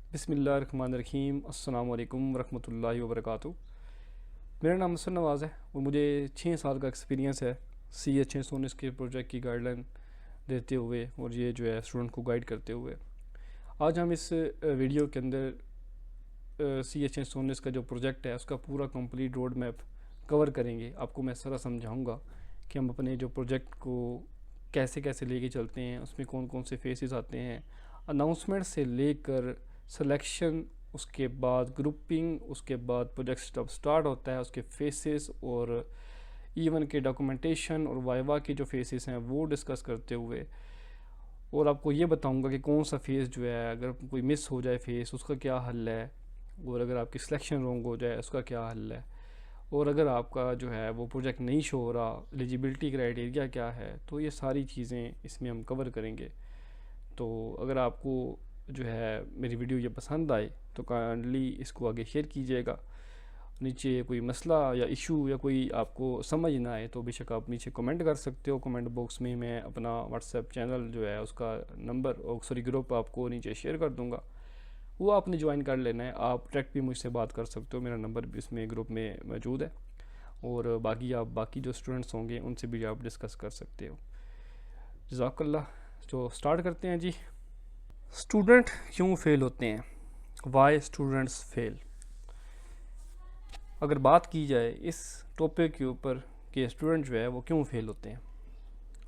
बिस्मिल्लाहिर्रहमानिर्रहीम अस्सलाम वालेकुम रहमतुल्लाहि व बरकातुहू। मेरा नाम असर नवाज़ है और मुझे 6 साल का एक्सपीरियंस है CH619 के प्रोजेक्ट की गाइडलाइन देते हुए और ये जो है स्टूडेंट को गाइड करते हुए। आज हम इस वीडियो के अंदर CH619 का जो प्रोजेक्ट है उसका पूरा कंप्लीट रोड मैप कवर करेंगे। आपको मैं सारा समझाऊंगा कि हम अपने जो प्रोजेक्ट को कैसे कैसे लेके चलते हैं, उसमें कौन कौन से फेसेस आते हैं, अनाउंसमेंट से लेकर सिलेक्शन, उसके बाद ग्रुपिंग, उसके बाद प्रोजेक्ट जब स्टार्ट होता है उसके फेसेस और इवन के डॉक्यूमेंटेशन और वाइवा के जो फेसेस हैं वो डिस्कस करते हुए। और आपको ये बताऊंगा कि कौन सा फेस जो है अगर कोई मिस हो जाए फेस उसका क्या हल है, और अगर आपकी सिलेक्शन रॉन्ग हो जाए उसका क्या हल है, और अगर आपका जो है वो प्रोजेक्ट नहीं शो हो रहा एलिजिबिलिटी क्राइटेरिया क्या है। तो ये सारी चीज़ें इसमें हम कवर करेंगे। तो अगर आपको जो है मेरी वीडियो ये पसंद आए तो काइंडली इसको आगे शेयर कीजिएगा। नीचे कोई मसला या इशू या कोई आपको समझ ना आए तो बेशक आप नीचे कमेंट कर सकते हो। कमेंट बॉक्स में मैं अपना व्हाट्सएप चैनल जो है उसका नंबर और ग्रुप आपको नीचे शेयर कर दूंगा, वो आपने ज्वाइन कर लेना है। आप डायरेक्ट भी मुझसे बात कर सकते हो, मेरा नंबर भी इसमें ग्रुप में मौजूद है। और बाकी आप बाकी जो स्टूडेंट्स होंगे उनसे भी आप डिस्कस कर सकते हो। जज़ाकल्लाह। तो स्टार्ट करते हैं जी। स्टूडेंट क्यों फेल होते हैं, वाई स्टूडेंट्स फेल। अगर बात की जाए इस टॉपिक के ऊपर कि स्टूडेंट जो है वो क्यों फेल होते हैं,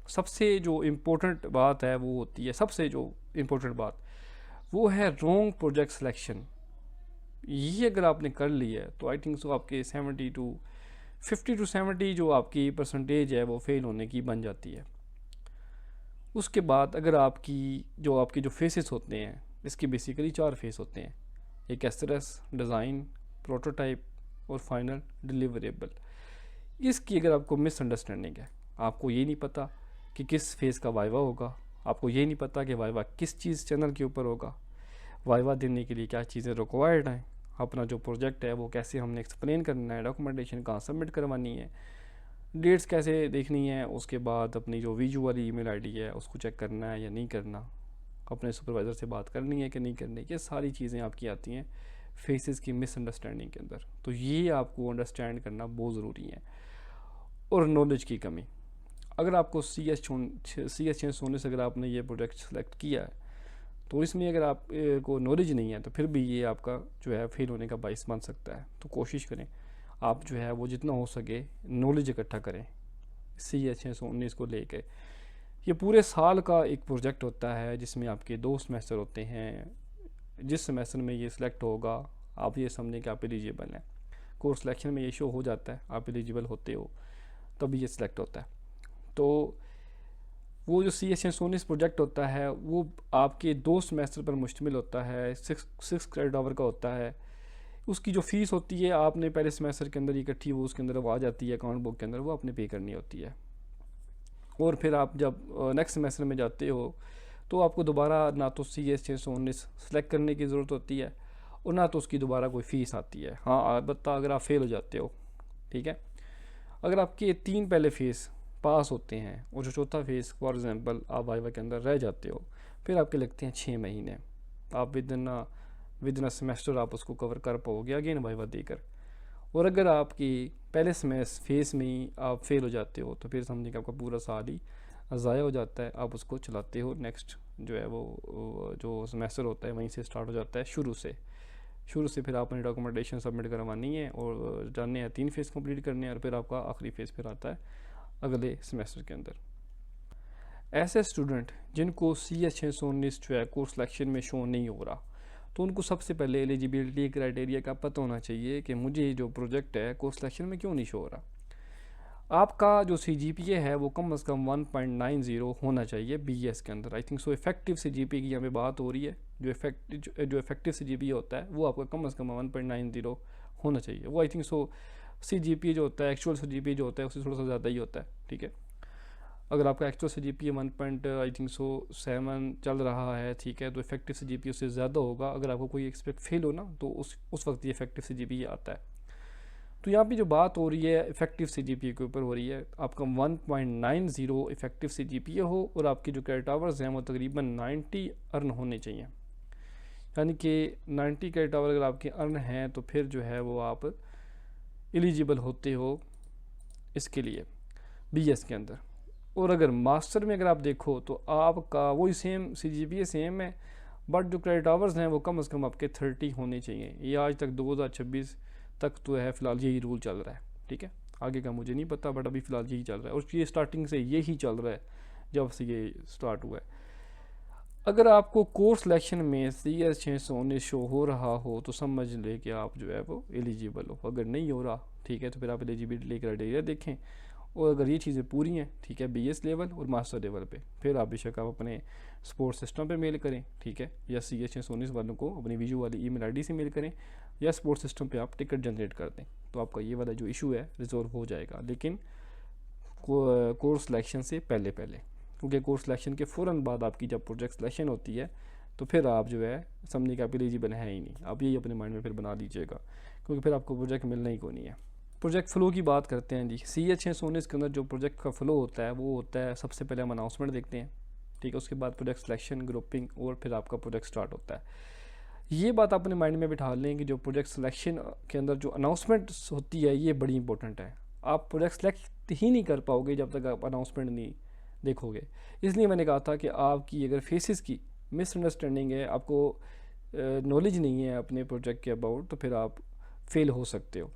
सबसे जो इम्पोर्टेंट बात है वो होती है, सबसे जो इम्पोर्टेंट बात वो है रॉन्ग प्रोजेक्ट सिलेक्शन। ये अगर आपने कर लिया है तो आई थिंक सो आपके 50 टू 70 जो आपकी परसेंटेज है वो फेल होने की बन जाती है। उसके बाद अगर आपकी जो फेसेस होते हैं, इसके बेसिकली 4 फेस होते हैं, एक एसरेस, डिज़ाइन, प्रोटोटाइप और फाइनल डिलीवरेबल। इसकी अगर आपको मिसअंडरस्टैंडिंग है, आपको ये नहीं पता कि किस फेस का वाइवा होगा, आपको ये नहीं पता कि वाइवा किस चीज़ चैनल के ऊपर होगा, वाइवा देने के लिए क्या चीज़ें रिक्वायर्ड हैं, अपना जो प्रोजेक्ट है वो कैसे हमने एक्सप्लेन करना है, डॉक्यूमेंटेशन कहाँ सबमिट करवानी है, डेट्स कैसे देखनी है, उसके बाद अपनी जो विजुअल ईमेल आईडी है उसको चेक करना है या नहीं करना, अपने सुपरवाइज़र से बात करनी है कि नहीं करनी, ये सारी चीज़ें आपकी आती हैं फेसेस की मिसअंडरस्टैंडिंग के अंदर। तो ये आपको अंडरस्टैंड करना बहुत ज़रूरी है। और नॉलेज की कमी, अगर आपको CH619 से अगर आपने ये प्रोजेक्ट सेलेक्ट किया है तो इसमें अगर आप को नॉलेज नहीं है तो फिर भी ये आपका जो है फेल होने का बाइस बन सकता है। तो कोशिश करें आप जो है वो जितना हो सके नॉलेज इकट्ठा करें CH619 को लेके। ये पूरे साल का एक प्रोजेक्ट होता है जिसमें आपके 2 सेमेस्टर होते हैं। जिस सेमेस्टर में ये सिलेक्ट होगा आप ये समझें कि आप एलिजिबल हैं, कोर्स सिलेक्शन में ये शो हो जाता है आप एलिजिबल होते हो तभी ये सिलेक्ट होता है। तो वो जो CH619 प्रोजेक्ट होता है वो आपके 2 सेमेस्टर पर मुश्तमिल होता है, 6 क्रेडिट आवर का होता है। उसकी जो फ़ीस होती है आपने पहले सेमेस्टर के अंदर इकट्ठी वो उसके अंदर वो आ जाती है अकाउंट बुक के अंदर, वो आपने पे करनी होती है। और फिर आप जब नेक्स्ट सेमेस्टर में जाते हो तो आपको दोबारा ना तो CH619 सेलेक्ट करने की ज़रूरत होती है और ना तो उसकी दोबारा कोई फ़ीस आती है। हाँ अलबत्ता अगर आप फेल हो जाते हो, ठीक है, अगर आपके 3 पहले फेस पास होते हैं और जो चौथा फेस फॉर एग्ज़ाम्पल आप वाइवा के अंदर रह जाते हो, फिर आपके लगते हैं 6 महीने, आप विद इन सेमेस्टर आप उसको कवर कर पाओगे अगेन वाइवा देकर। और अगर आपकी पहले फेस में ही आप फेल हो जाते हो तो फिर समझिए कि आपका पूरा साल ही ज़ाया हो जाता है। आप उसको चलाते हो, नेक्स्ट जो है वो जो सेमेस्टर होता है वहीं से स्टार्ट हो जाता है, शुरू से फिर आपने डॉक्यूमेंटेशन सबमिट करवानी है और जाने हैं 3 फेज़ कंप्लीट करने हैं और फिर आपका आखिरी फेज़ फिर आता है अगले सेमेस्टर के अंदर। ऐसे स्टूडेंट जिनको CH619 जो है कोर्स सिलेक्शन में शो नहीं हो रहा तो उनको सबसे पहले एलिजिबिलिटी क्राइटेरिया का पता होना चाहिए कि मुझे जो प्रोजेक्ट है कोर्स सिलेक्शन में क्यों नहीं शो हो रहा। आपका जो CGPA है वो कम से कम 1.90 होना चाहिए BS के अंदर। I think so effective CGPA की यहाँ पे बात हो रही है। जो इफेक्टिव CGPA होता है वो आपका कम से कम 1.90 होना चाहिए। वो आई थिंक सो CGPA जो होता है, एक्चुअल CGPA जो होता है उससे थोड़ा सा ज़्यादा ही होता है, ठीक है। अगर आपका एक्चुअल CGPA 1.7 चल रहा है, ठीक है, तो इफेक्टिव CGPA उससे ज़्यादा होगा। अगर आपको कोई एक्सपेक्ट फेल हो ना तो उस वक्त ये इफेक्टिव CGPA आता है। तो यहाँ पे जो बात हो रही है इफेक्टिव CGPA के ऊपर हो रही है। आपका 1.90 इफेक्टिव CGPA हो और आपकी जो क्रेडिट आवर्स हैं वो तकरीबन 90 अर्न होने चाहिए। यानी कि 90 क्रेडिट आवर अगर आपके अर्न हैं तो फिर जो है वो आप एलिजिबल होते हो इसके लिए बीएस के अंदर। और अगर मास्टर में अगर आप देखो तो आपका वही सेम सीजीपीए सेम है, बट जो क्रेडिट आवर्स हैं वो कम से कम आपके 30 होने चाहिए। ये आज तक 2026 तक तो है फ़िलहाल यही रूल चल रहा है, ठीक है। आगे का मुझे नहीं पता, बट अभी फ़िलहाल यही चल रहा है और ये स्टार्टिंग से यही चल रहा है जब से ये स्टार्ट हुआ है। अगर आपको कोर्स सिलेक्शन में CS 619 शो हो रहा हो तो समझ ले कि आप जो है वो एलिजिबल हो। अगर नहीं हो रहा, ठीक है, तो फिर आप एलिजिबिलिटी क्राइटेरिया देखें, और अगर ये चीज़ें पूरी हैं, ठीक है, BS लेवल और मास्टर लेवल पे, फिर आप बेशक आप अपने सपोर्ट सिस्टम पे मेल करें, ठीक है, या CS 619 वालों को अपनी विजू वाली ईमेल आईडी से मेल करें, या सपोर्ट सिस्टम पे आप टिकट जनरेट कर दें, तो आपका ये वाला जो इशू है रिजॉल्व हो जाएगा। लेकिन कोर्स सिलेक्शन से पहले क्योंकि कोर्स सिलेक्शन के फ़ौरन बाद आपकी जब प्रोजेक्ट सिलेक्शन होती है तो फिर आप जो है समझने का आप एलिजिबल है ही नहीं। आप यही अपने माइंड में फिर बना लीजिएगा, क्योंकि फिर आपको प्रोजेक्ट मिलना ही को नहीं है। प्रोजेक्ट फ़्लो की बात करते हैं जी। CS 619 के अंदर जो प्रोजेक्ट का फ़्लो होता है वो होता है, सबसे पहले हम अनाउंसमेंट देखते हैं, ठीक है, उसके बाद प्रोजेक्ट सिलेक्शन, ग्रुपिंग, और फिर आपका प्रोजेक्ट स्टार्ट होता है। ये बात अपने माइंड में बिठा लें कि जो प्रोजेक्ट सिलेक्शन के अंदर जो अनाउंसमेंट होती है ये बड़ी इंपॉर्टेंट है। आप प्रोजेक्ट सेलेक्ट ही नहीं कर पाओगे जब तक आप अनाउंसमेंट नहीं देखोगे। इसलिए मैंने कहा था कि आपकी अगर फेसिस की मिसअंडरस्टैंडिंग है, आपको नॉलेज नहीं है अपने प्रोजेक्ट के अबाउट, तो फिर आप फेल हो सकते हो।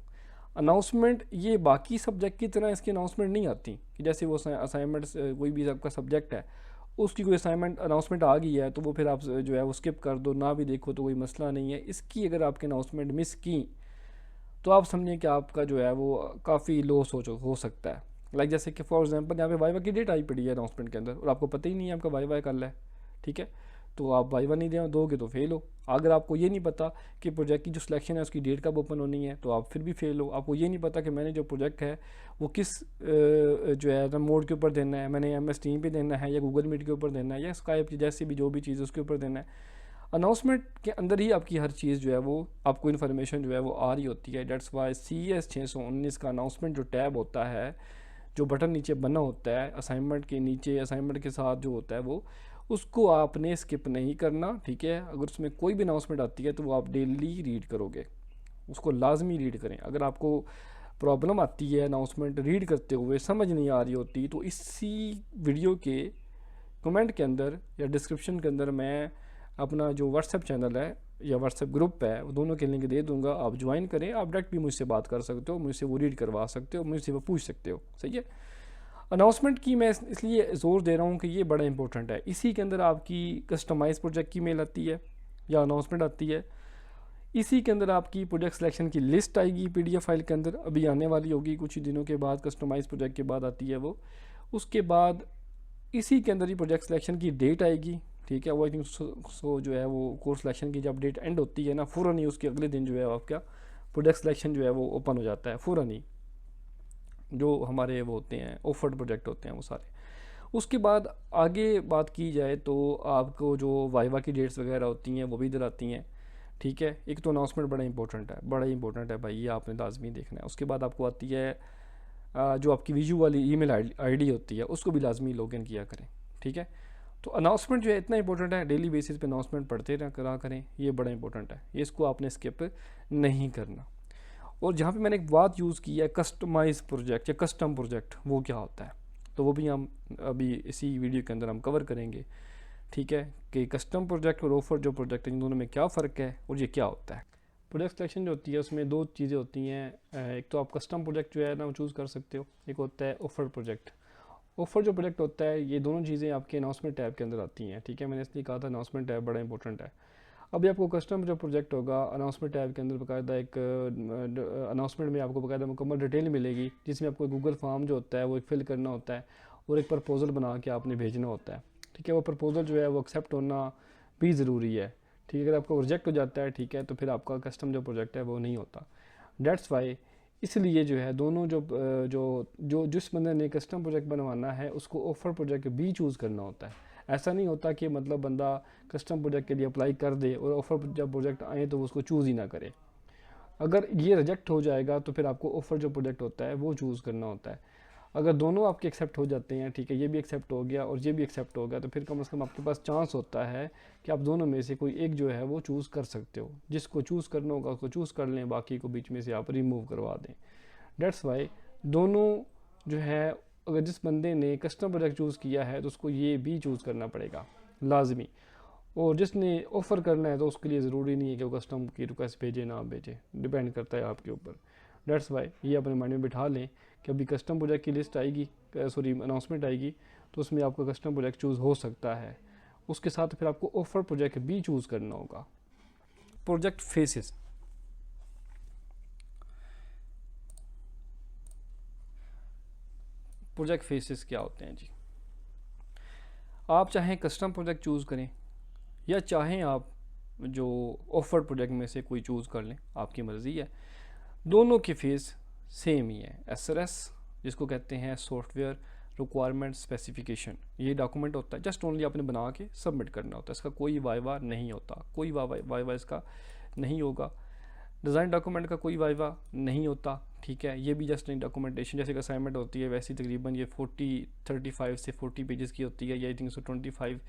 अनाउंसमेंट ये बाकी सब्जेक्ट की तरह इसकी अनाउंसमेंट नहीं आती कि जैसे वो असाइनमेंट कोई भी आपका सब्जेक्ट है उसकी कोई असाइनमेंट अनाउंसमेंट आ गई है तो वो फिर आप जो है वो स्किप कर दो, ना भी देखो तो कोई मसला नहीं है। इसकी अगर आपके अनाउंसमेंट मिस की तो आप समझें कि आपका जो है वो काफ़ी लॉस हो सकता है। लाइक जैसे कि फॉर एग्जांपल यहाँ पे वाइवा की डेट आई पड़ी है अनाउंसमेंट के अंदर और आपको पता ही नहीं है आपका वाइवा कल है, ठीक है, तो आप वाइवा नहीं दोगे तो फेल हो। अगर आपको ये नहीं पता कि प्रोजेक्ट की जो सिलेक्शन है उसकी डेट कब ओपन होनी है तो आप फिर भी फेल हो। आपको ये नहीं पता कि मैंने जो प्रोजेक्ट है वो किस जो है मोड के ऊपर देना है, मैंने MS टीम पे देना है या गूगल मीट के ऊपर देना है या स्काइप की जैसी भी जो भी चीज़ उसके ऊपर देना है। अनाउंसमेंट के अंदर ही आपकी हर चीज़ जो है वो आपको इन्फॉर्मेशन जो है वो आ रही होती है। डेट्स वाई CS 619 का अनाउंसमेंट जो टैब होता है, जो बटन नीचे बना होता है असाइनमेंट के नीचे, असाइनमेंट के साथ जो होता है वो, उसको आपने स्किप नहीं करना, ठीक है। अगर उसमें कोई भी अनाउंसमेंट आती है तो वो आप डेली रीड करोगे, उसको लाजमी रीड करें। अगर आपको प्रॉब्लम आती है अनाउंसमेंट रीड करते हुए समझ नहीं आ रही होती तो इसी वीडियो के कमेंट के अंदर या डिस्क्रिप्शन के अंदर मैं अपना जो व्हाट्सएप चैनल है या व्हाट्सएप ग्रुप है वो दोनों के लिंक दे दूंगा, आप ज्वाइन करें। आप डायरेक्ट भी मुझसे बात कर सकते हो, मुझसे वो रीड करवा सकते हो, मुझसे वो पूछ सकते हो, सही है। अनाउंसमेंट की मैं इसलिए ज़ोर दे रहा हूँ कि ये बड़ा इंपॉर्टेंट है। इसी के अंदर आपकी कस्टमाइज प्रोजेक्ट की मेल आती है या अनाउंसमेंट आती है, इसी के अंदर आपकी प्रोजेक्ट सिलेक्शन की लिस्ट आएगी PDF फाइल के अंदर, अभी आने वाली होगी कुछ ही दिनों के बाद, कस्टमाइज प्रोजेक्ट के बाद आती है वो। उसके बाद इसी के अंदर ही प्रोजेक्ट सिलेक्शन की डेट आएगी, ठीक है। वो आई थिंक सो जो है वो कोर्स सिलेक्शन की जब डेट एंड होती है ना, फ़ौरन ही उसके अगले दिन जो है आपका प्रोजेक्ट सिलेक्शन जो है वो ओपन हो जाता है फ़ौरन ही, जो हमारे वो होते हैं ऑफर्ड प्रोजेक्ट होते हैं वो सारे। उसके बाद आगे बात की जाए तो आपको जो वाइवा की डेट्स वगैरह होती हैं वो भी इधर आती हैं, ठीक है। एक तो अनाउंसमेंट बड़ा इंपॉर्टेंट है भाई, ये आपने लाजमी देखना है। उसके बाद आपको आती है जो आपकी विजू वाली ईमेल आईडी होती है उसको भी लाजमी लॉगिन किया करें, ठीक है। तो अनाउंसमेंट जो है इतना इंपॉर्टेंट है, डेली बेसिस पे अनाउंसमेंट पढ़ते करा करें, ये बड़ा इंपॉर्टेंट है, ये इसको आपने स्किप नहीं करना। और जहाँ पे मैंने एक बात यूज़ की है कस्टमाइज प्रोजेक्ट या कस्टम प्रोजेक्ट, वो क्या होता है, तो वो भी हम अभी इसी वीडियो के अंदर हम कवर करेंगे, ठीक है, कि कस्टम प्रोजेक्ट और ऑफर जो प्रोजेक्ट है इन दोनों में क्या फ़र्क है और ये क्या होता है। प्रोजेक्ट सिलेक्शन जो होती है उसमें दो चीज़ें होती हैं, एक तो आप कस्टम प्रोजेक्ट जो है ना वो चूज़ कर सकते हो, एक होता है ऑफर प्रोजेक्ट। ऑफर जो प्रोजेक्ट होता है ये दोनों चीज़ें आपके अनाउंसमेंट टैब के अंदर आती हैं, ठीक है। मैंने इसलिए कहा था अनाउंसमेंट टैब बड़ा इंपॉर्टेंट है। अभी आपको कस्टम जो प्रोजेक्ट होगा अनाउंसमेंट टैब के अंदर बाकायदा एक अनाउंसमेंट में आपको बाकायदा मुकम्मल डिटेल मिलेगी, जिसमें आपको गूगल फॉर्म जो होता है वो एक फिल करना होता है और एक प्रपोजल बना के आपने भेजना होता है, ठीक है। वो प्रपोजल जो है वो एक्सेप्ट होना भी ज़रूरी है, ठीक है। अगर आपका रिजेक्ट हो जाता है, ठीक है, तो फिर आपका कस्टम जो प्रोजेक्ट है वो नहीं होता। डेट्स वाई इसलिए जो है दोनों जो जो जो जिस बंदे ने कस्टम प्रोजेक्ट बनवाना है उसको ऑफर प्रोजेक्ट भी चूज़ करना होता है। ऐसा नहीं होता कि मतलब बंदा कस्टम प्रोजेक्ट के लिए अप्लाई कर दे और ऑफर जब प्रोजेक्ट आए तो वो उसको चूज़ ही ना करे। अगर ये रिजेक्ट हो जाएगा तो फिर आपको ऑफर जो प्रोजेक्ट होता है वो चूज़ करना होता है। अगर दोनों आपके एक्सेप्ट हो जाते हैं, ठीक है, ये भी एक्सेप्ट हो गया और ये भी एक्सेप्ट हो गया, तो फिर कम से कम आपके पास चांस होता है कि आप दोनों में से कोई एक जो है वो चूज़ कर सकते हो। जिसको चूज़ करना होगा उसको चूज़ कर लें, बाकी को बीच में से आप रिमूव करवा दें। डेट्स वाई दोनों जो है, अगर जिस बंदे ने कस्टम प्रोजेक्ट चूज़ किया है तो उसको ये भी चूज़ करना पड़ेगा लाजमी, और जिसने ऑफ़र करना है तो उसके लिए ज़रूरी नहीं है कि वो कस्टम की रिक्वेस्ट भेजे ना भेजे, डिपेंड करता है आपके ऊपर। डेट्स वाई ये अपने माइंड में बिठा लें कि अभी कस्टम प्रोजेक्ट की लिस्ट आएगी, सॉरी अनाउंसमेंट आएगी, तो उसमें आपका कस्टम प्रोजेक्ट चूज़ हो सकता है। उसके साथ फिर आपको ऑफ़र प्रोजेक्ट भी चूज़ करना होगा। प्रोजेक्ट फेसेस, प्रोजेक्ट फेसेस क्या होते हैं जी? आप चाहें कस्टम प्रोजेक्ट चूज़ करें या चाहें आप जो ऑफर प्रोजेक्ट में से कोई चूज़ कर लें, आपकी मर्ज़ी है। दोनों के फेस सेम ही है। SRS जिसको कहते हैं सॉफ्टवेयर रिक्वायरमेंट स्पेसिफिकेशन, ये डॉक्यूमेंट होता है, जस्ट ओनली आपने बना के सबमिट करना होता है। इसका कोई वाइवा नहीं होता, कोई वाइवा इसका नहीं होगा। डिज़ाइन डॉक्यूमेंट का कोई वाइवा नहीं होता, ठीक है। ये भी जस्ट एक डॉक्यूमेंटेशन जैसे असाइनमेंट होती है वैसी तकरीबन ये 35 से 40 पेजेस की होती है, या आई थिंक 25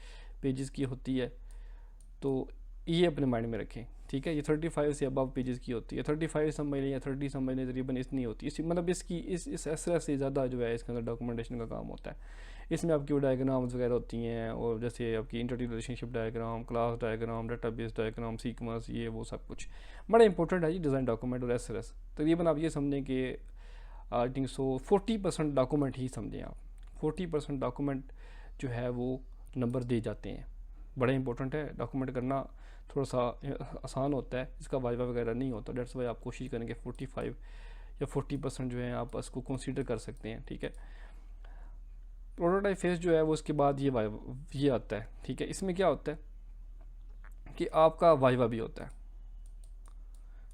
पेजेस की होती है। तो ये अपने माइंड में रखें, ठीक है। ये 35 से अबव पेजेस की होती है, 35 समझ लें या 30 समझ लें, तकरीबन इतनी होती है। इसी मतलब इसकी इस SRS से ज़्यादा जो है इसके अंदर डॉक्यूमेंटेशन का काम होता है। इसमें आपकी वो डायग्राम्स वगैरह होती हैं, और जैसे आपकी inter relationship diagram, class diagram, database diagram, sequence, ये वो सब कुछ बड़ा इंपॉर्टेंट है जी डिज़ाइन डॉक्यूमेंट और SRS। तकरीबन आप ये समझें कि आई थिंक 40% डॉक्यूमेंट ही समझें आप, 40% डॉक्यूमेंट जो है वो नंबर दे जाते हैं। बड़ा इंपॉर्टेंट है, डॉक्यूमेंट करना थोड़ा सा आसान होता है, इसका वाइवा वगैरह नहीं होता। डेट्स वाई आप कोशिश करेंगे 45 या 40% जो है आप इसको कंसीडर कर सकते हैं, ठीक है। प्रोटोटाइप फेज जो है वो उसके बाद ये आता है, ठीक है। इसमें क्या होता है कि आपका वाइवा भी होता है,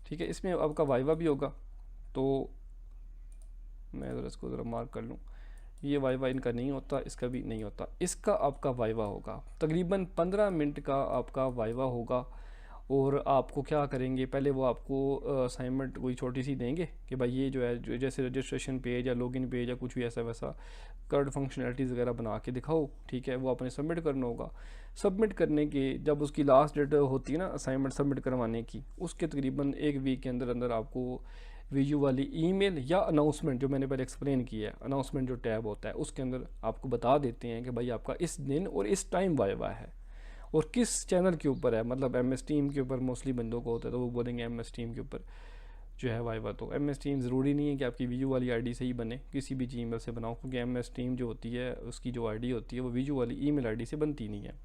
ठीक है। इसमें आपका वाइवा भी होगा, तो मैं ज़रा इसको ज़रा मार्क कर लूँ। ये वाइवा इनका नहीं होता, इसका भी नहीं होता, इसका आपका वाइवा होगा। तकरीबन 15 मिनट का आपका वाइवा होगा। और आपको क्या करेंगे, पहले वो आपको असाइनमेंट कोई छोटी सी देंगे कि भाई ये जो है जैसे रजिस्ट्रेशन पेज या लॉगिन पेज या कुछ भी ऐसा वैसा कर्ड फंक्शनलिटीज़ वगैरह बना के दिखाओ, ठीक है। वो आपने सबमिट करना होगा। सबमिट करने के जब उसकी लास्ट डेट होती है ना असाइनमेंट सबमिट करवाने की, उसके तकरीबन 1 वीक के अंदर अंदर आपको वीयू वाली ईमेल या अनाउंसमेंट, जो मैंने पहले एक्सप्लेन किया है, अनाउंसमेंट जो टैब होता है उसके अंदर आपको बता देते हैं कि भाई आपका इस दिन और इस टाइम वाइवा है और किस चैनल के ऊपर है। मतलब MS टीम के ऊपर मोस्टली बंदों को होता है, तो वो बोलेंगे MS टीम के ऊपर जो है वाइवा। तो MS टीम ज़रूरी नहीं है कि आपकी वीयू वाली आईडी से ही बने, किसी भी जीमेल से बनाओ, क्योंकि MS टीम जो होती है उसकी जो आईडी होती है वो वीयू वाली ईमेल आईडी से बनती नहीं है,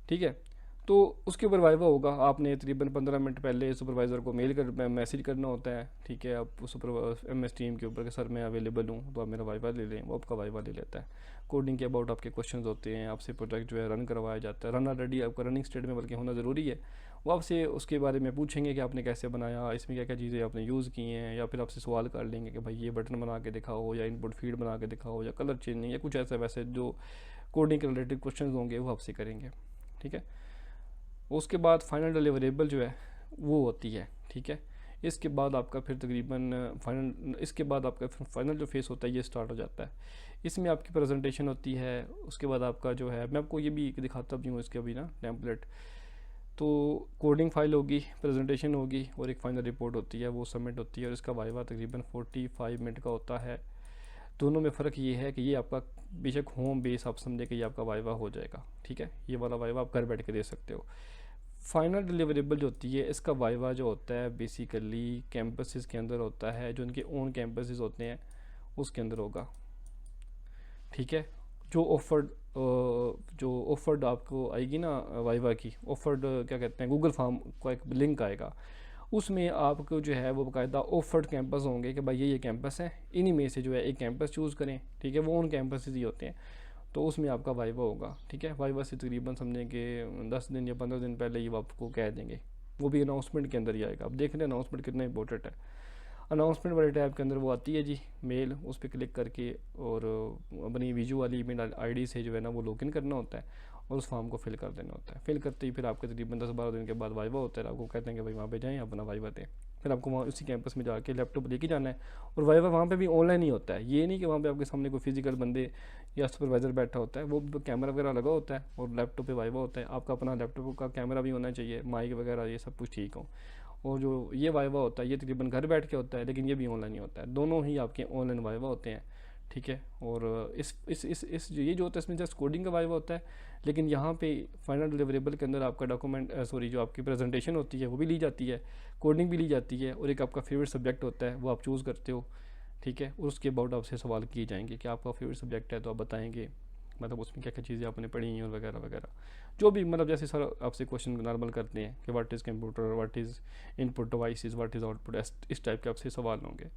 ठीक है। तो उसके ऊपर वाइवा होगा। आपने तकरीबन 15 मिनट पहले सुपरवाइज़र को मेल कर मैसेज करना होता है, ठीक है। आप MS टीम के ऊपर कि सर मैं अवेलेबल हूँ, तो आप मेरा वाइवा ले लें, वो आपका वाइवा ले लेता है। कोडिंग के अबाउट आपके क्वेश्चंस होते हैं, आपसे प्रोजेक्ट जो है रन करवाया जाता है। रन ऑलरेडी आपका रनिंग स्टेट में बल्कि होना ज़रूरी है। वो आपसे उसके बारे में पूछेंगे कि आपने कैसे बनाया, इसमें क्या क्या चीज़ें आपने यूज़ की हैं, या फिर आपसे सवाल कर लेंगे कि भाई ये बटन बना के दिखाओ, या इनपुट फीड बना के दिखाओ, या कलर चेंजिंग, या कुछ ऐसा वैसे जो कोडिंग के रिलेटेड क्वेश्चन होंगे वो आपसे करेंगे, ठीक है। उसके बाद फाइनल डिलीवरेबल जो है वो होती है, ठीक है। इसके बाद आपका फिर तकरीबन फाइनल जो फेस होता है ये स्टार्ट हो जाता है। इसमें आपकी प्रेजेंटेशन होती है। उसके बाद आपका जो है, मैं आपको ये भी दिखाता भी हूँ इसके अभी ना टेम्पलेट। तो कोडिंग फाइल होगी, प्रेजेंटेशन होगी, और एक फाइनल रिपोर्ट होती है, वो सबमिट होती है। और इसका वाइवा तकरीबन 45 मिनट का होता है। दोनों में फ़र्क ये है कि ये आपका बेशक होम बेस आप समझे कि ये आपका वाइवा हो जाएगा, ठीक है। ये वाला वाइवा आप घर बैठ के दे सकते हो। फाइनल डिलीवरेबल जो होती है, इसका वाइवा जो होता है बेसिकली कैंपसेस के अंदर होता है, जो उनके ओन कैंपसेस होते हैं उसके अंदर होगा, ठीक है। जो ऑफर्ड आपको आएगी ना वाइवा की, ऑफर्ड क्या कहते हैं, गूगल फॉर्म का एक लिंक आएगा, उसमें आपको जो है वो बाकायदा ऑफर्ड कैंपस होंगे कि भाई ये कैंपस है, इन्हीं में से जो है एक कैंपस चूज़ करें, ठीक है। वो उन कैंपसेस ही होते हैं, तो उसमें आपका वाइवा होगा, ठीक है। वाइवा से तकरीबन समझें कि 10 दिन या 15 दिन पहले ही वो आपको कह देंगे, वो भी अनाउंसमेंट के अंदर ही आएगा। अब देख लें अनाउंसमेंट कितना इंपॉर्टेंट है। अनाउंसमेंट वाले टैब के अंदर वो आती है जी मेल, उस पर क्लिक करके और अपनी वीजू वाली ईमेल आईडी से जो है ना वो लॉगिन करना होता है। और उस फॉर्म को फिल कर देना होता है। फिल करते ही फिर आपके तकरीबन 10-12 दिन के बाद वाइवा होता है, आपको कहते हैं कि भाई वहाँ पे जाएँ, अपना वाइवा दें। फिर आपको वहाँ उसी कैंपस में जाके लैपटॉप लेके जाना है, और वाइवा वहाँ पे भी ऑनलाइन ही होता है। ये नहीं कि वहाँ पे आपके सामने कोई फिजिकल बंदे या सुपरवाइज़र बैठा होता है, वो कैमरा वगैरह लगा होता है और लैपटॉप पे वाइवा होता है। आपका अपना लैपटॉप का कैमरा भी होना चाहिए, माइक वगैरह ये सब कुछ ठीक हो। और जो ये वाइवा होता है ये तकरीबन घर बैठ के होता है, लेकिन ये भी ऑनलाइन ही होता है। दोनों ही आपके ऑनलाइन वाइवा होते हैं, ठीक है। और इस ये जो होता है इसमें जस्ट कोडिंग का वाइवा होता है, लेकिन यहाँ पे फाइनल डिलीवरेबल के अंदर आपका डॉक्यूमेंट सॉरी जो आपकी प्रेजेंटेशन होती है वो भी ली जाती है, कोडिंग भी ली जाती है, और एक आपका फेवरेट सब्जेक्ट होता है वो आप चूज़ करते हो, ठीक है। और उसके अबाउट आपसे सवाल किए जाएंगे कि आपका फेवरेट सब्जेक्ट है तो आप बताएंगे मतलब उसमें क्या क्या चीज़ें आपने पढ़ी हैं और वगैरह वगैरह, जो भी मतलब जैसे सर आपसे क्वेश्चन नॉर्मल करते हैं कि what is computer, what is input devices, what is output, इस टाइप के आपसे सवाल होंगे।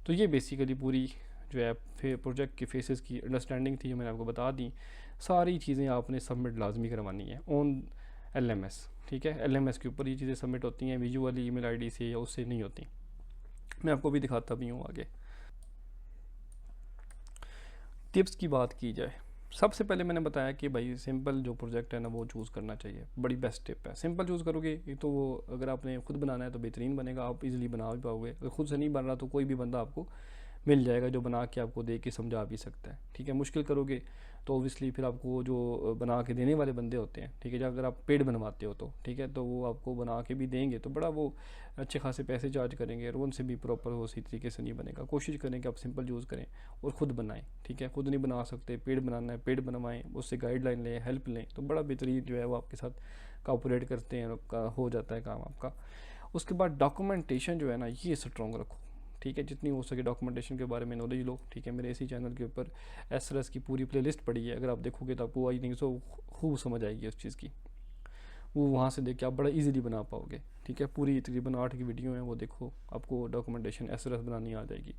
तो ये बेसिकली पूरी जो है फिर प्रोजेक्ट की फेसेस की अंडरस्टैंडिंग थी, जो मैंने आपको बता दी। सारी चीज़ें आपने सबमिट लाजमी करवानी है ऑन LMS, ठीक है। LMS के ऊपर ये चीज़ें सबमिट होती हैं, विजुअली ईमेल आईडी से या उससे नहीं होती। मैं आपको भी दिखाता भी हूँ आगे। टिप्स की बात की जाए, सबसे पहले मैंने बताया कि भाई सिंपल जो प्रोजेक्ट है ना वो चूज़ करना चाहिए, बड़ी बेस्ट टिप है। सिंपल चूज़ करोगे एक तो वो अगर आपने खुद बनाना है तो बेहतरीन बनेगा, आप इजीली बना भी पाओगे। अगर खुद से नहीं बन रहा तो कोई भी बंदा आपको मिल जाएगा जो बना के आपको दे के समझा भी सकता है, ठीक है। मुश्किल करोगे तो ओबियसली फिर आपको जो बना के देने वाले बंदे होते हैं, ठीक है, जब अगर आप पेड बनवाते हो तो ठीक है, तो वो आपको बना के भी देंगे तो बड़ा वो अच्छे खासे पैसे चार्ज करेंगे, और उनसे भी प्रॉपर वो उसी तरीके से नहीं बनेगा। कोशिश करें कि आप सिंपल यूज़ करें और ख़ुद बनाएं, ठीक है। खुद नहीं बना सकते, पेड बनाना है पेड बनवाएं, उससे गाइडलाइन लें, हेल्प लें, तो बड़ा बेहतरीन जो है वो आपके साथ कोऑपरेट करते हैं, हो जाता है काम आपका। उसके बाद डॉक्यूमेंटेशन जो है ना ये स्ट्रॉन्ग रखो, ठीक है। जितनी हो सके डॉक्यूमेंटेशन के बारे में नॉलेज लो, ठीक है। मेरे इसी चैनल के ऊपर SRS की पूरी प्लेलिस्ट पड़ी है, अगर आप देखोगे तो आपको आई थिंक सो खूब समझ आएगी उस चीज़ की। वो वहाँ से देख के आप बड़ा इजीली बना पाओगे, ठीक है। पूरी तकरीबन 8 की वीडियो है, वो देखो, आपको डॉक्यूमेंटेशन SRS बनानी आ जाएगी।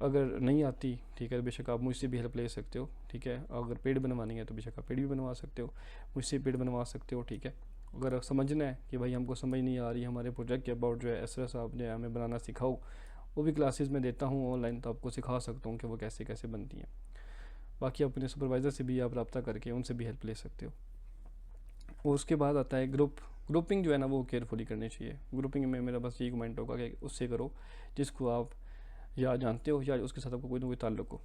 अगर नहीं आती, ठीक है, बेशक आप मुझसे भी हेल्प ले सकते हो, ठीक है। अगर पेड बनवानी है तो बेशक आप पेड भी बनवा सकते हो, मुझसे पेड बनवा सकते हो, ठीक है। अगर समझना है कि भाई हमको समझ नहीं आ रही हमारे प्रोजेक्ट के अबाउट जो है SRS आप जो है हमें बनाना सिखाओ, वो भी क्लासेस में देता हूँ ऑनलाइन, तो आपको सिखा सकता हूँ कि वो कैसे कैसे बनती हैं। बाकी अपने सुपरवाइज़र से भी आप रब्ता करके उनसे भी हेल्प ले सकते हो। और उसके बाद आता है ग्रुपिंग जो है ना वो केयरफुली करनी चाहिए। ग्रुपिंग में मेरा बस यही कमेंट होगा कि उससे करो जिसको आप या जानते हो या उसके साथ आपको कोई ना कोई ताल्लुक हो।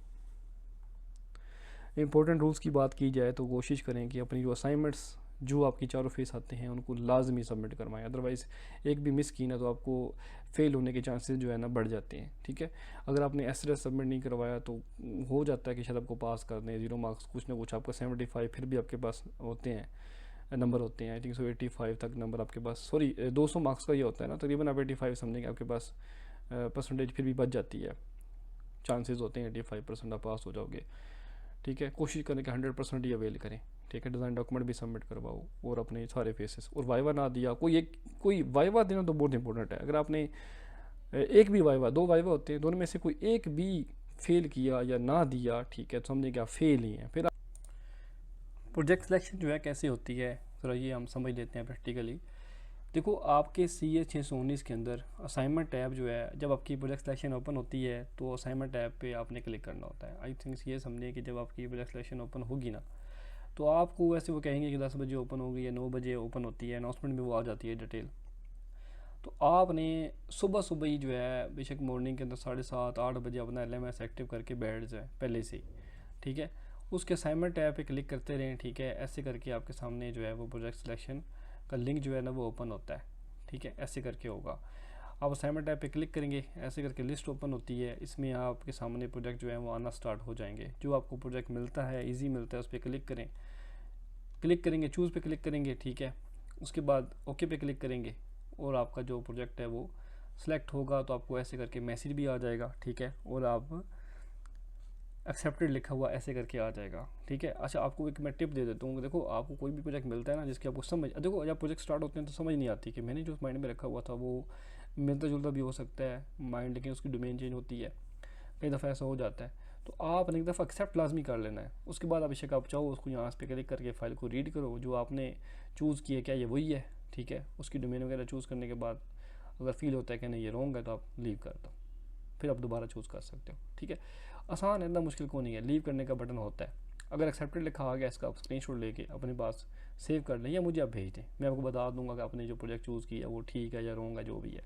इंपॉर्टेंट रूल्स की बात की जाए तो कोशिश करें कि अपनी जो असाइनमेंट्स जो आपकी चारों फेस आते हैं उनको लाजमी सबमिट करवाएं, अदरवाइज़ एक भी मिस की ना तो आपको फेल होने के चांसेस जो है ना बढ़ जाते हैं, ठीक है। अगर आपने SRS सबमिट नहीं करवाया तो हो जाता है कि शायद आपको पास कर दें 0 मार्क्स, कुछ ना कुछ आपका 75 फिर भी आपके पास होते हैं, नंबर होते हैं। आई थिंक सो 85 तक नंबर आपके पास, सॉरी 200 मार्क्स का ये होता है ना, तकरीबन आप 85 समझें कि आपके पास परसेंटेज फिर भी बच जाती है, चांसेस होते हैं 85% आप पास हो जाओगे, ठीक है। कोशिश करें कि 100% ही अवेल करें, ठीक है। डिज़ाइन डॉक्यूमेंट भी सबमिट करवाओ और अपने सारे फेसेस, और वाइवा ना दिया कोई वाइवा देना तो बहुत इंपॉर्टेंट है। अगर आपने एक भी वाइवा, 2 वाइवा होते हैं, दोनों में से कोई एक भी फेल किया या ना दिया, ठीक है, तो समझे कि आप फेल ही हैं। फिर प्रोजेक्ट सिलेक्शन जो है कैसे होती है ज़रा ये हम समझ लेते हैं प्रैक्टिकली। देखो आपके CA 619 के अंदर असाइनमेंट टैब जो है, जब आपकी प्रोजेक्ट सिलेक्शन ओपन होती है तो असाइनमेंट टैब पे आपने क्लिक करना होता है। आई थिंक ये समझिए कि जब आपकी प्रोजेक्ट सिलेक्शन ओपन होगी ना तो आपको वैसे वो कहेंगे कि 10 बजे ओपन होगी या 9 बजे ओपन होती है, अनाउंसमेंट में वो आ जाती है डिटेल। तो आपने सुबह सुबह ही जो है बेशक मॉर्निंग के अंदर 7:30-8 बजे अपना LMS एक्टिव करके बैठ जाए पहले से ही, ठीक है। उसके असाइनमेंट टैब पे क्लिक करते रहें, ठीक है। ऐसे करके आपके सामने जो है वो प्रोजेक्ट सिलेक्शन का लिंक जो है ना वो ओपन होता है, ठीक है। ऐसे करके होगा, आप असाइनमेंट टैब पे क्लिक करेंगे, ऐसे करके लिस्ट ओपन होती है, इसमें आपके सामने प्रोजेक्ट जो है वो आना स्टार्ट हो जाएंगे। जो आपको प्रोजेक्ट मिलता है, ईजी मिलता है, उस पर क्लिक करें, क्लिक करेंगे, चूज़ पे क्लिक करेंगे, ठीक है। उसके बाद ओके पे क्लिक करेंगे और आपका जो प्रोजेक्ट है वो सिलेक्ट होगा, तो आपको ऐसे करके मैसेज भी आ जाएगा, ठीक है। और आप एक्सेप्टेड लिखा हुआ ऐसे करके आ जाएगा, ठीक है। अच्छा आपको एक मैं टिप दे देता हूँ, देखो आपको कोई भी प्रोजेक्ट मिलता है ना जिसकी आपको समझ, देखो जब प्रोजेक्ट स्टार्ट होते हैं तो समझ नहीं आती कि मैंने जो माइंड में रखा हुआ था वो मिलता जुलता भी हो सकता है माइंड, लेकिन उसकी डोमेन चेंज होती है, कई दफ़ा ऐसा हो जाता है। तो आपने एक दफ़ा एक्सेप्ट लाजमी कर लेना है। उसके बाद बेशक आप चाहो उसको यहाँ पे क्लिक करके फाइल को रीड करो, जो आपने चूज़ किया क्या ये वही है, ठीक है। उसकी डोमेन वगैरह चूज़ करने के बाद अगर फील होता है कि नहीं ये रॉन्ग है तो आप लीव कर दो, फिर आप दोबारा चूज़ कर सकते हो, ठीक है। आसान है, इतना मुश्किल को नहीं है, लीव करने का बटन होता है। अगर एक्सेप्टेड लिखा आ गया इसका आप स्क्रीनशॉट लेके अपने पास सेव कर लें या मुझे आप भेज दें, मैं आपको बता दूंगा कि आपने जो प्रोजेक्ट चूज़ किया वो ठीक है या रॉन्ग है, जो भी है,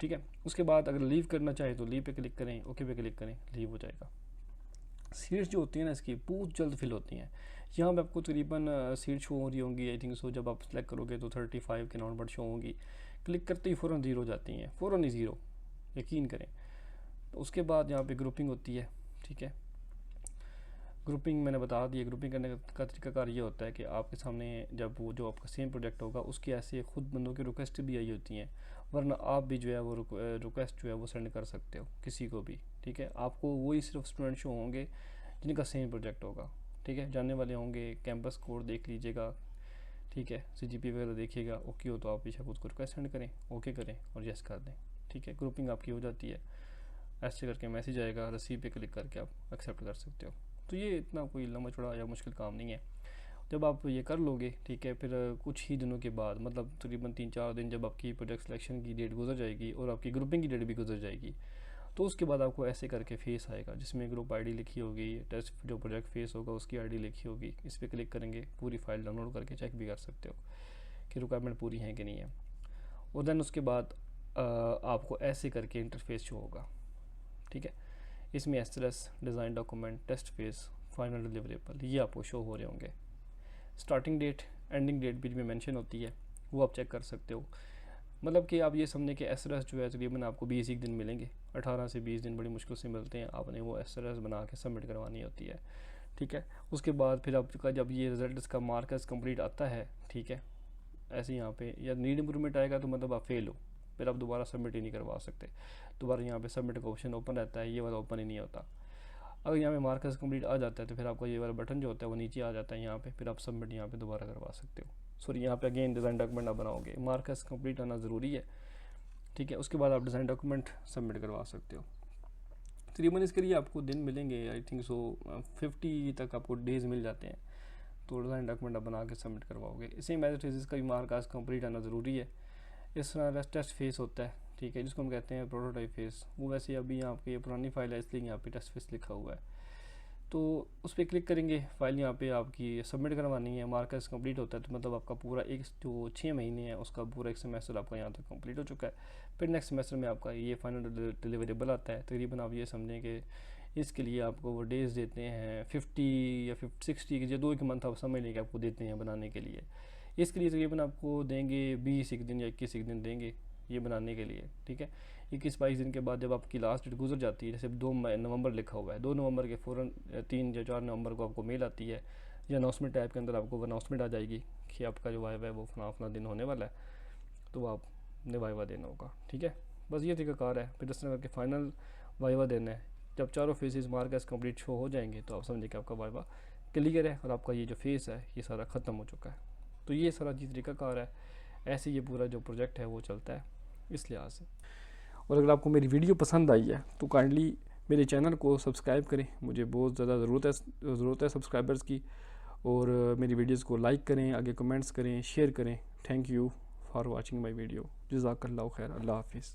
ठीक है। उसके बाद अगर लीव करना चाहें तो लीव पे क्लिक करें, ओके पे क्लिक करें, लीव हो जाएगा। सीट्स जो होती हैं ना इसकी बहुत जल्द फिल होती हैं। यहाँ पे आपको तकरीबन सीट शो हो रही होंगी, आई थिंक सो, जब आप सेलेक्ट करोगे तो 35 के नॉट बट शो होंगी। क्लिक करते ही फ़ौरन ज़ीरो जाती हैं, फ़ौरन ही ज़ीरो, यकीन करें। तो उसके बाद यहाँ पे ग्रुपिंग होती है, ठीक है। ग्रुपिंग मैंने बता दी है। ग्रुपिंग करने का तरीकाकार ये होता है कि आपके सामने जब वो जो आपका सेम प्रोजेक्ट होगा उसके ऐसे खुद बंदों की रिक्वेस्ट भी आई होती हैं, वरना आप भी जो है वो रिक्वेस्ट जो है वो सेंड कर सकते हो किसी को भी, ठीक है। आपको वही सिर्फ स्टूडेंट शो होंगे जिनका सेम प्रोजेक्ट होगा, ठीक है। जानने वाले होंगे, कैंपस कोड देख लीजिएगा, ठीक है, CGP वगैरह देखिएगा, ओके हो तो आप बेशक उसको रिक्वेस्ट सेंड करें, ओके करें और यस कर दें, ठीक है। ग्रुपिंग आपकी हो जाती है। ऐसे करके मैसेज आएगा, रिसीव पे क्लिक करके आप एक्सेप्ट कर सकते हो। तो ये इतना कोई लंबा चौड़ा या मुश्किल काम नहीं है। जब आप ये कर लोगे, ठीक है, फिर कुछ ही दिनों के बाद, मतलब तकरीबन 3-4 दिन, जब आपकी प्रोजेक्ट सिलेक्शन की डेट गुजर जाएगी और आपकी ग्रुपिंग की डेट भी गुजर जाएगी, तो उसके बाद आपको ऐसे करके फेस आएगा जिसमें ग्रुप आईडी लिखी होगी, टेस्ट जो प्रोजेक्ट फेस होगा उसकी आईडी लिखी होगी। इस पर क्लिक करेंगे, पूरी फाइल डाउनलोड करके चेक भी कर सकते हो कि रिक्वायरमेंट पूरी है कि नहीं है। और देन उसके बाद आपको ऐसे करके इंटरफेस शो होगा, ठीक है। इसमें SLS, design document, test phase, final deliverable, ये आपको शो हो रहे होंगे। स्टार्टिंग डेट, एंडिंग डेट भी मेंशन होती है, वो आप चेक कर सकते हो। मतलब कि आप ये समझें कि एसएलएस जो है तकरीबन आपको 20 दिन मिलेंगे, 18 से 20 दिन बड़ी मुश्किल से मिलते हैं। आपने वो एसएलएस बना के सबमिट करवानी होती है, ठीक है। उसके बाद फिर आपका जब ये रिजल्ट इसका मार्कस कंप्लीट आता है, ठीक है, ऐसे यहाँ पे या नीड इम्प्रूवमेंट आएगा तो मतलब आप फेल हो, फिर आप दोबारा सबमिट ही नहीं करवा सकते। दोबारा यहाँ पे सबमिट का ऑप्शन ओपन रहता है, ये वाला ओपन ही नहीं होता। अगर यहाँ पे मार्कस कंप्लीट आ जाता है तो फिर आपका ये वाला बटन जो होता है वो नीचे आ जाता है यहाँ पे, फिर आप सबमिट यहाँ पे दोबारा करवा सकते हो। सॉरी, यहाँ पे अगेन डिज़ाइन डॉक्यूमेंट आप बनाओगे, मार्कस कंप्लीट आना ज़रूरी है, ठीक है। उसके बाद आप डिज़ाइन डॉक्यूमेंट सबमिट करवा सकते हो। तकरीबन इसके लिए आपको दिन मिलेंगे, आई थिंक सो 50 तक आपको डेज़ मिल जाते हैं। तो डिज़ाइन डॉक्यूमेंट आप बना के सबमिट करवाओगे। इसी मैथ थीसिस का भी मार्कस कंप्लीट आना ज़रूरी है। इस तरह टेस्ट फेस होता है, ठीक है, जिसको हम कहते हैं प्रोटोटाइप फेस। वो वैसे अभी यहाँ पे पुरानी फाइल है इसलिए यहाँ पे टेस्ट फेस लिखा हुआ है। तो उस पर क्लिक करेंगे, फाइल यहाँ पे आपकी सबमिट करवानी है। मार्कस कंप्लीट होता है तो मतलब आपका पूरा एक जो 6 महीने है उसका पूरा एक सेमेस्टर आपका यहाँ तक कंप्लीट हो चुका है। फिर नेक्स्ट सेमेस्टर में आपका ये फाइनल डिलीवरेबल आता है। तकरीबन आप ये समझें कि इसके लिए आपको वो डेज़ देते हैं 50 या 60 या 2 मंथ आप समझ लेंगे आपको देते हैं बनाने के लिए। इसके लिए तकरीबन आपको देंगे 20 दिन या 21 दिन देंगे ये बनाने के लिए, ठीक है। 21-22 दिन के बाद जब आपकी लास्ट डेट गुजर जाती है, जैसे 2 नवंबर लिखा हुआ है, 2 नवंबर के फ़ौरन 3 या 4 नवंबर को आपको मेल आती है या अनाउंसमेंट टाइप के अंदर आपको अनाउंसमेंट आ जाएगी कि आपका जो वाइवा है वो फना दिन होने वाला है, तो आपने वाइवा देना होगा, ठीक है। बस ये तरीकाकार है। फिर इस तरह करके फाइनल वाइवा देना है। जब चारों फेसेस मार्कस कंप्लीट शो हो जाएंगे तो आप समझिए कि आपका वाइवा क्लियर है और आपका ये जो फेस है ये सारा ख़त्म हो चुका है। तो ये सारा चीज़ तरीकाकार है। ऐसे ये पूरा जो प्रोजेक्ट है वो चलता है इस लिहाज से। और अगर आपको मेरी वीडियो पसंद आई है तो काइंडली मेरे चैनल को सब्सक्राइब करें, मुझे बहुत ज़्यादा ज़रूरत है सब्सक्राइबर्स की। और मेरी वीडियोस को लाइक करें, आगे कमेंट्स करें, शेयर करें। Thank you for watching my video. जज़ाकल्लाहु खैर। अल्लाह हाफिज़।